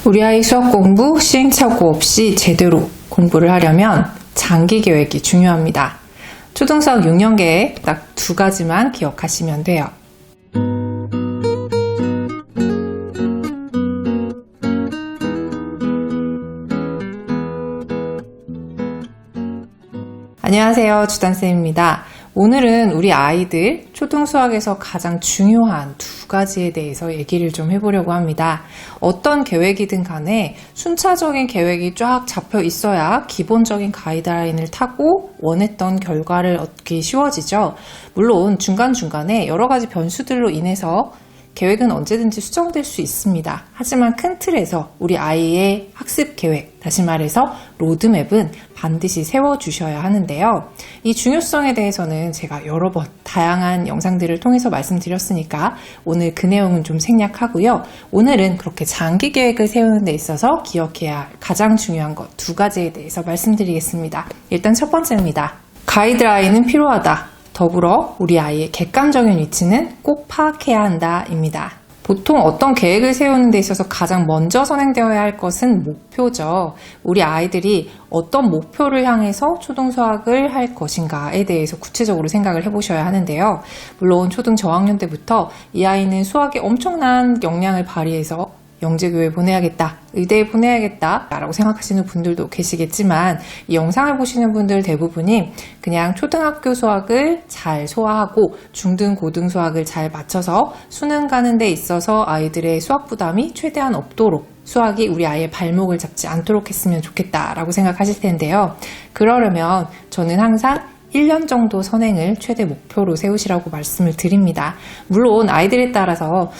우리 아이 수학 공부 시행착오 없이 제대로 공부를 하려면 장기 계획이 중요합니다. 초등수학 6년 계획 딱 2가지만 기억하시면 돼요. 안녕하세요, 주단쌤입니다. 오늘은 우리 아이들 초등수학에서 가장 중요한 2가지에 대해서 얘기를 좀 해보려고 합니다. 어떤 계획이든 간에 순차적인 계획이 쫙 잡혀 있어야 기본적인 가이드라인을 타고 원했던 결과를 얻기 쉬워지죠. 물론 중간중간에 여러 가지 변수들로 인해서 계획은 언제든지 수정될 수 있습니다. 하지만 큰 틀에서 우리 아이의 학습 계획, 다시 말해서 로드맵은 반드시 세워주셔야 하는데요. 이 중요성에 대해서는 제가 여러 번 다양한 영상들을 통해서 말씀드렸으니까 오늘 그 내용은 좀 생략하고요. 오늘은 그렇게 장기 계획을 세우는 데 있어서 기억해야 할 가장 중요한 것 2가지에 대해서 말씀드리겠습니다. 일단 첫 번째입니다. 가이드라인은 필요하다. 더불어 우리 아이의 객관적인 위치는 꼭 파악해야 한다 입니다. 보통 어떤 계획을 세우는 데 있어서 가장 먼저 선행되어야 할 것은 목표죠. 우리 아이들이 어떤 목표를 향해서 초등수학을 할 것인가에 대해서 구체적으로 생각을 해보셔야 하는데요. 물론 초등 저학년 때부터 이 아이는 수학에 엄청난 역량을 발휘해서 영재교회 보내야겠다, 의대에 보내야겠다 라고 생각하시는 분들도 계시겠지만 이 영상을 보시는 분들 대부분이 그냥 초등학교 수학을 잘 소화하고 중등 고등 수학을 잘 맞춰서 수능 가는 데 있어서 아이들의 수학 부담이 최대한 없도록 수학이 우리 아이의 발목을 잡지 않도록 했으면 좋겠다라고 생각하실 텐데요. 그러려면 저는 항상 1년 정도 선행을 최대 목표로 세우시라고 말씀을 드립니다. 물론 아이들에 따라서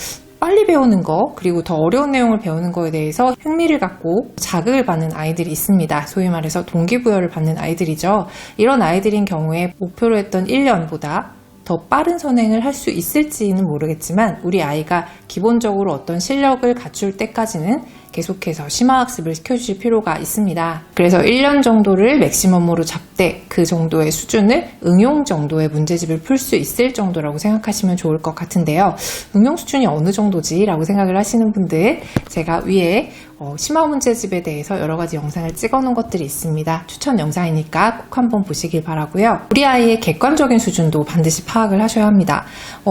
빨리 배우는 거, 그리고 더 어려운 내용을 배우는 거에 대해서 흥미를 갖고 자극을 받는 아이들이 있습니다. 소위 말해서 동기부여를 받는 아이들이죠. 이런 아이들인 경우에 목표로 했던 1년보다 더 빠른 선행을 할 수 있을지는 모르겠지만 우리 아이가 기본적으로 어떤 실력을 갖출 때까지는 계속해서 심화학습을 시켜주실 필요가 있습니다. 그래서 1년 정도를 맥시멈으로 잡되 그 정도의 수준을 응용 정도의 문제집을 풀 수 있을 정도라고 생각하시면 좋을 것 같은데요. 응용 수준이 어느 정도지? 라고 생각을 하시는 분들, 제가 위에 심화 문제집에 대해서 여러 가지 영상을 찍어 놓은 것들이 있습니다. 추천 영상이니까 꼭 한번 보시길 바라고요. 우리 아이의 객관적인 수준도 반드시 파악을 하셔야 합니다.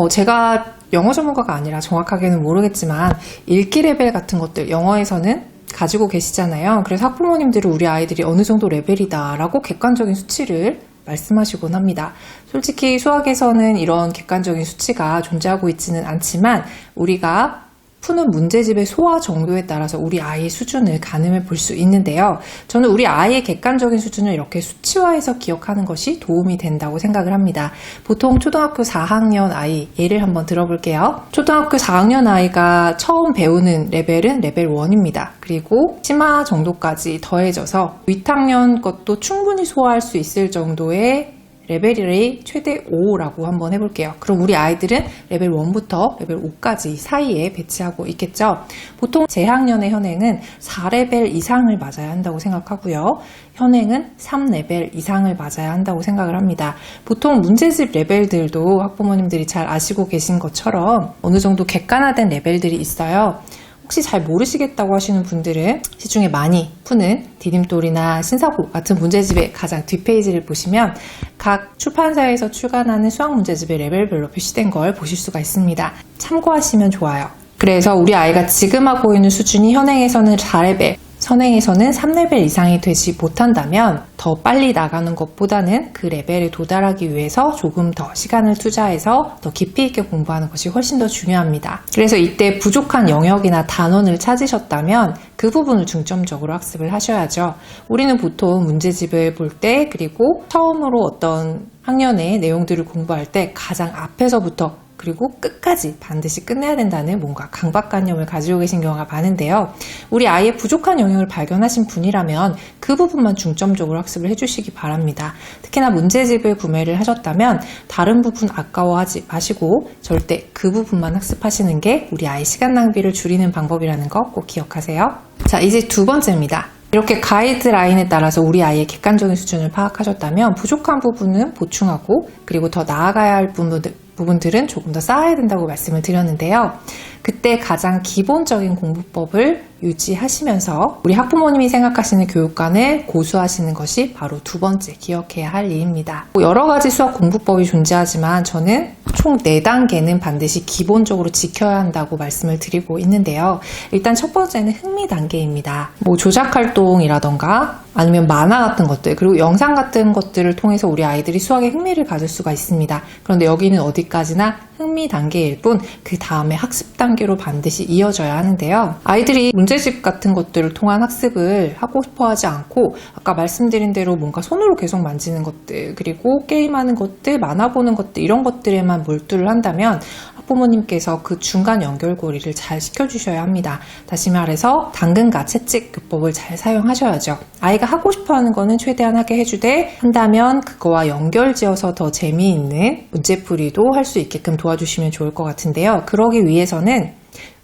제가 영어 전문가가 아니라 정확하게는 모르겠지만 읽기 레벨 같은 것들 영어에서는 가지고 계시잖아요. 그래서 학부모님들은 우리 아이들이 어느 정도 레벨이다 라고 객관적인 수치를 말씀하시곤 합니다. 솔직히 수학에서는 이런 객관적인 수치가 존재하고 있지는 않지만 우리가 푸는 문제집의 소화 정도에 따라서 우리 아이의 수준을 가늠해 볼 수 있는데요. 저는 우리 아이의 객관적인 수준을 이렇게 수치화해서 기억하는 것이 도움이 된다고 생각을 합니다. 보통 초등학교 4학년 아이 예를 한번 들어볼게요. 초등학교 4학년 아이가 처음 배우는 레벨은 레벨 1입니다. 그리고 심화 정도까지 더해져서 윗학년 것도 충분히 소화할 수 있을 정도의 레벨이 최대 5라고 한번 해볼게요. 그럼 우리 아이들은 레벨 1부터 레벨 5까지 사이에 배치하고 있겠죠. 보통 재학년의 현행은 4레벨 이상을 맞아야 한다고 생각하고요. 현행은 3레벨 이상을 맞아야 한다고 생각을 합니다. 보통 문제집 레벨들도 학부모님들이 잘 아시고 계신 것처럼 어느 정도 객관화된 레벨들이 있어요. 혹시 잘 모르시겠다고 하시는 분들은 시중에 많이 푸는 디딤돌이나 신사고 같은 문제집의 가장 뒷페이지를 보시면 각 출판사에서 출간하는 수학 문제집의 레벨별로 표시된 걸 보실 수가 있습니다. 참고하시면 좋아요. 그래서 우리 아이가 지금 하고 있는 수준이 현행에서는 4레벨, 선행에서는 3레벨 이상이 되지 못한다면 더 빨리 나가는 것보다는 그 레벨에 도달하기 위해서 조금 더 시간을 투자해서 더 깊이 있게 공부하는 것이 훨씬 더 중요합니다. 그래서 이때 부족한 영역이나 단원을 찾으셨다면 그 부분을 중점적으로 학습을 하셔야죠. 우리는 보통 문제집을 볼 때 그리고 처음으로 어떤 학년의 내용들을 공부할 때 가장 앞에서부터 그리고 끝까지 반드시 끝내야 된다는 뭔가 강박관념을 가지고 계신 경우가 많은데요. 우리 아이의 부족한 영역을 발견하신 분이라면 그 부분만 중점적으로 학습을 해주시기 바랍니다. 특히나 문제집을 구매를 하셨다면 다른 부분 아까워하지 마시고 절대 그 부분만 학습하시는 게 우리 아이 시간 낭비를 줄이는 방법이라는 거 꼭 기억하세요. 자, 이제 2번째입니다. 이렇게 가이드라인에 따라서 우리 아이의 객관적인 수준을 파악하셨다면 부족한 부분은 보충하고 그리고 더 나아가야 할 부분들은 조금 더 쌓아야 된다고 말씀을 드렸는데요. 그때 가장 기본적인 공부법을 유지하시면서 우리 학부모님이 생각하시는 교육관을 고수하시는 것이 바로 두 번째 기억해야 할 일입니다. 여러 가지 수학 공부법이 존재하지만 저는 총 4단계는 반드시 기본적으로 지켜야 한다고 말씀을 드리고 있는데요. 일단 첫 번째는 흥미 단계입니다. 조작활동이라던가 아니면 만화 같은 것들, 그리고 영상 같은 것들을 통해서 우리 아이들이 수학에 흥미를 가질 수가 있습니다. 그런데 여기는 어디까지나 흥미 단계일 뿐 그 다음에 학습 단계로 반드시 이어져야 하는데요. 아이들이 문제집 같은 것들을 통한 학습을 하고 싶어 하지 않고 아까 말씀드린 대로 뭔가 손으로 계속 만지는 것들, 그리고 게임하는 것들, 만화 보는 것들, 이런 것들에만 몰두를 한다면 학부모님께서 그 중간 연결고리를 잘 시켜주셔야 합니다. 다시 말해서 당근과 채찍 교법을 잘 사용하셔야죠. 아이가 하고 싶어하는 거는 최대한 하게 해주되 한다면 그거와 연결지어서 더 재미있는 문제풀이도 할 수 있게끔 도와주시면 좋을 것 같은데요. 그러기 위해서는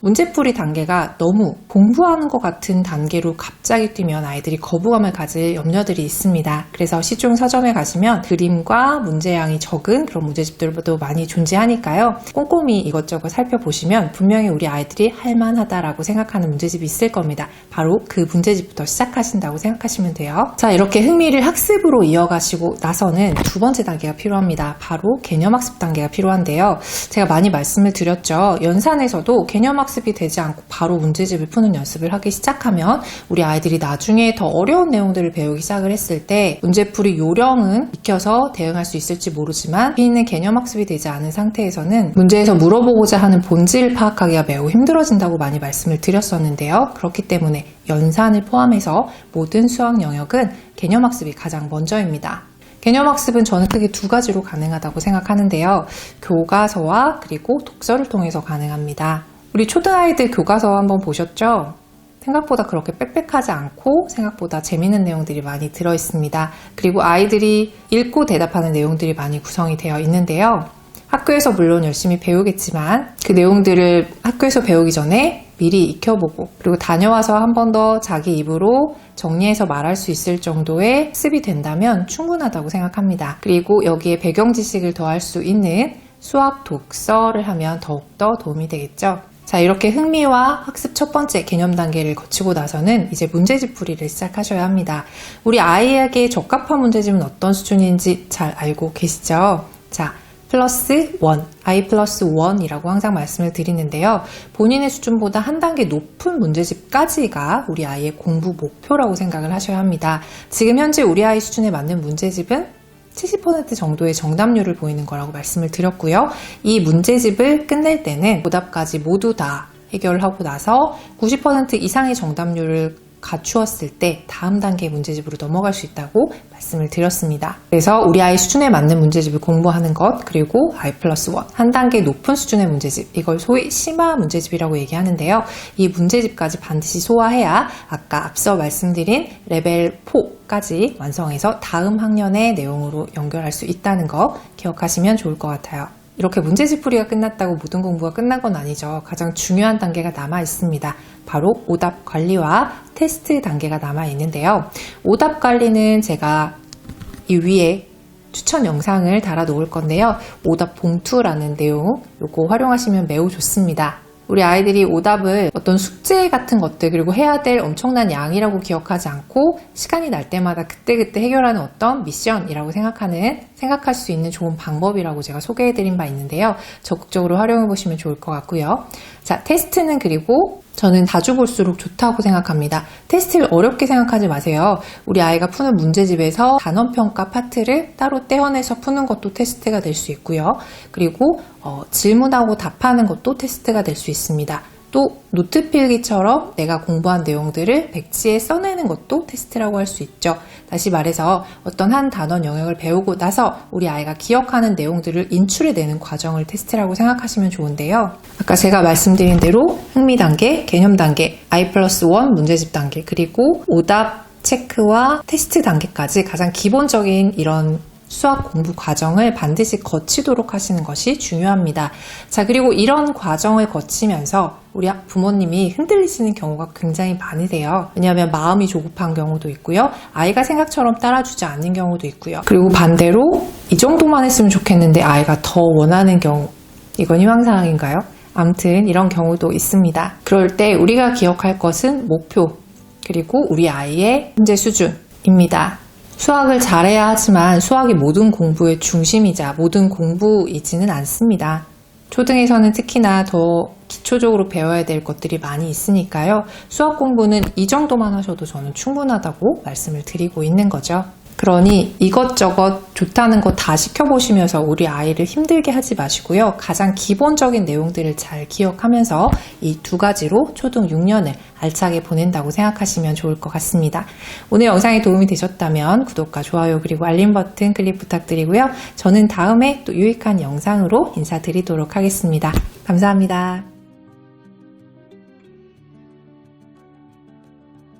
문제풀이 단계가 너무 공부하는 것 같은 단계로 갑자기 뛰면 아이들이 거부감을 가질 염려들이 있습니다. 그래서 시중 서점에 가시면 그림과 문제량이 적은 그런 문제집들도 많이 존재하니까요. 꼼꼼히 이것저것 살펴보시면 분명히 우리 아이들이 할만하다라고 생각하는 문제집이 있을 겁니다. 바로 그 문제집부터 시작하신다고 생각하시면 돼요. 자, 이렇게 흥미를 학습으로 이어가시고 나서는 두 번째 단계가 필요합니다. 바로 개념학습 단계가 필요한데요. 제가 많이 말씀을 드렸죠. 연산에서도 개념학습이 되지 않고 바로 문제집을 푸는 연습을 하기 시작하면 우리 아이들이 나중에 더 어려운 내용들을 배우기 시작을 했을 때 문제풀이 요령은 익혀서 대응할 수 있을지 모르지만 깊이 있는 개념학습이 되지 않은 상태에서는 문제에서 물어보고자 하는 본질을 파악하기가 매우 힘들어진다고 많이 말씀을 드렸었는데요. 그렇기 때문에 연산을 포함해서 모든 수학 영역은 개념학습이 가장 먼저입니다. 개념학습은 저는 크게 두 가지로 가능하다고 생각하는데요. 교과서와 그리고 독서를 통해서 가능합니다. 우리 초등아이들 교과서 한번 보셨죠? 생각보다 그렇게 빽빽하지 않고 생각보다 재미있는 내용들이 많이 들어있습니다. 그리고 아이들이 읽고 대답하는 내용들이 많이 구성이 되어 있는데요. 학교에서 물론 열심히 배우겠지만 그 내용들을 학교에서 배우기 전에 미리 익혀보고 그리고 다녀와서 한 번 더 자기 입으로 정리해서 말할 수 있을 정도의 학습이 된다면 충분하다고 생각합니다. 그리고 여기에 배경 지식을 더할 수 있는 수학 독서를 하면 더욱더 도움이 되겠죠. 자, 이렇게 흥미와 학습 첫 번째 개념 단계를 거치고 나서는 이제 문제집 풀이를 시작하셔야 합니다. 우리 아이에게 적합한 문제집은 어떤 수준인지 잘 알고 계시죠? 자, 플러스 1, I 플러스 1이라고 항상 말씀을 드리는데요. 본인의 수준보다 한 단계 높은 문제집까지가 우리 아이의 공부 목표라고 생각을 하셔야 합니다. 지금 현재 우리 아이 수준에 맞는 문제집은 70% 정도의 정답률을 보이는 거라고 말씀을 드렸고요. 이 문제집을 끝낼 때는 오답까지 모두 다 해결하고 나서 90% 이상의 정답률을 갖추었을 때 다음 단계의 문제집으로 넘어갈 수 있다고 말씀을 드렸습니다. 그래서 우리 아이 수준에 맞는 문제집을 공부하는 것, 그리고 I 플러스 1, 한 단계 높은 수준의 문제집, 이걸 소위 심화 문제집이라고 얘기하는데요. 이 문제집까지 반드시 소화해야 아까 앞서 말씀드린 레벨 4까지 완성해서 다음 학년의 내용으로 연결할 수 있다는 거 기억하시면 좋을 것 같아요. 이렇게 문제집 풀이가 끝났다고 모든 공부가 끝난 건 아니죠. 가장 중요한 단계가 남아 있습니다. 바로 오답 관리와 테스트 단계가 남아 있는데요. 오답 관리는 제가 이 위에 추천 영상을 달아 놓을 건데요. 오답 봉투라는 내용, 요거 활용하시면 매우 좋습니다. 우리 아이들이 오답을 어떤 숙제 같은 것들, 그리고 해야 될 엄청난 양이라고 기억하지 않고 시간이 날 때마다 그때그때 해결하는 어떤 미션이라고 생각할 수 있는 좋은 방법이라고 제가 소개해드린 바 있는데요. 적극적으로 활용해보시면 좋을 것 같고요. 자, 테스트는 그리고 저는 자주 볼수록 좋다고 생각합니다. 테스트를 어렵게 생각하지 마세요. 우리 아이가 푸는 문제집에서 단원평가 파트를 따로 떼어내서 푸는 것도 테스트가 될 수 있고요. 그리고 질문하고 답하는 것도 테스트가 될 수 있습니다. 또 노트 필기처럼 내가 공부한 내용들을 백지에 써내는 것도 테스트라고 할 수 있죠. 다시 말해서 어떤 한 단원 영역을 배우고 나서 우리 아이가 기억하는 내용들을 인출해내는 과정을 테스트라고 생각하시면 좋은데요. 아까 제가 말씀드린 대로 흥미 단계, 개념 단계, I 플러스 1 문제집 단계, 그리고 오답 체크와 테스트 단계까지 가장 기본적인 이런 수학 공부 과정을 반드시 거치도록 하시는 것이 중요합니다. 자, 그리고 이런 과정을 거치면서 우리 부모님이 흔들리시는 경우가 굉장히 많으세요. 왜냐하면 마음이 조급한 경우도 있고요. 아이가 생각처럼 따라주지 않는 경우도 있고요. 그리고 반대로 이 정도만 했으면 좋겠는데 아이가 더 원하는 경우, 이건 희망사항인가요? 암튼 이런 경우도 있습니다. 그럴 때 우리가 기억할 것은 목표, 그리고 우리 아이의 현재 수준입니다. 수학을 잘해야 하지만 수학이 모든 공부의 중심이자 모든 공부이지는 않습니다. 초등에서는 특히나 더 기초적으로 배워야 될 것들이 많이 있으니까요. 수학 공부는 이 정도만 하셔도 저는 충분하다고 말씀을 드리고 있는 거죠. 그러니 이것저것 좋다는 거 다 시켜보시면서 우리 아이를 힘들게 하지 마시고요. 가장 기본적인 내용들을 잘 기억하면서 이 두 가지로 초등 6년을 알차게 보낸다고 생각하시면 좋을 것 같습니다. 오늘 영상이 도움이 되셨다면 구독과 좋아요 그리고 알림 버튼 클릭 부탁드리고요. 저는 다음에 또 유익한 영상으로 인사드리도록 하겠습니다. 감사합니다.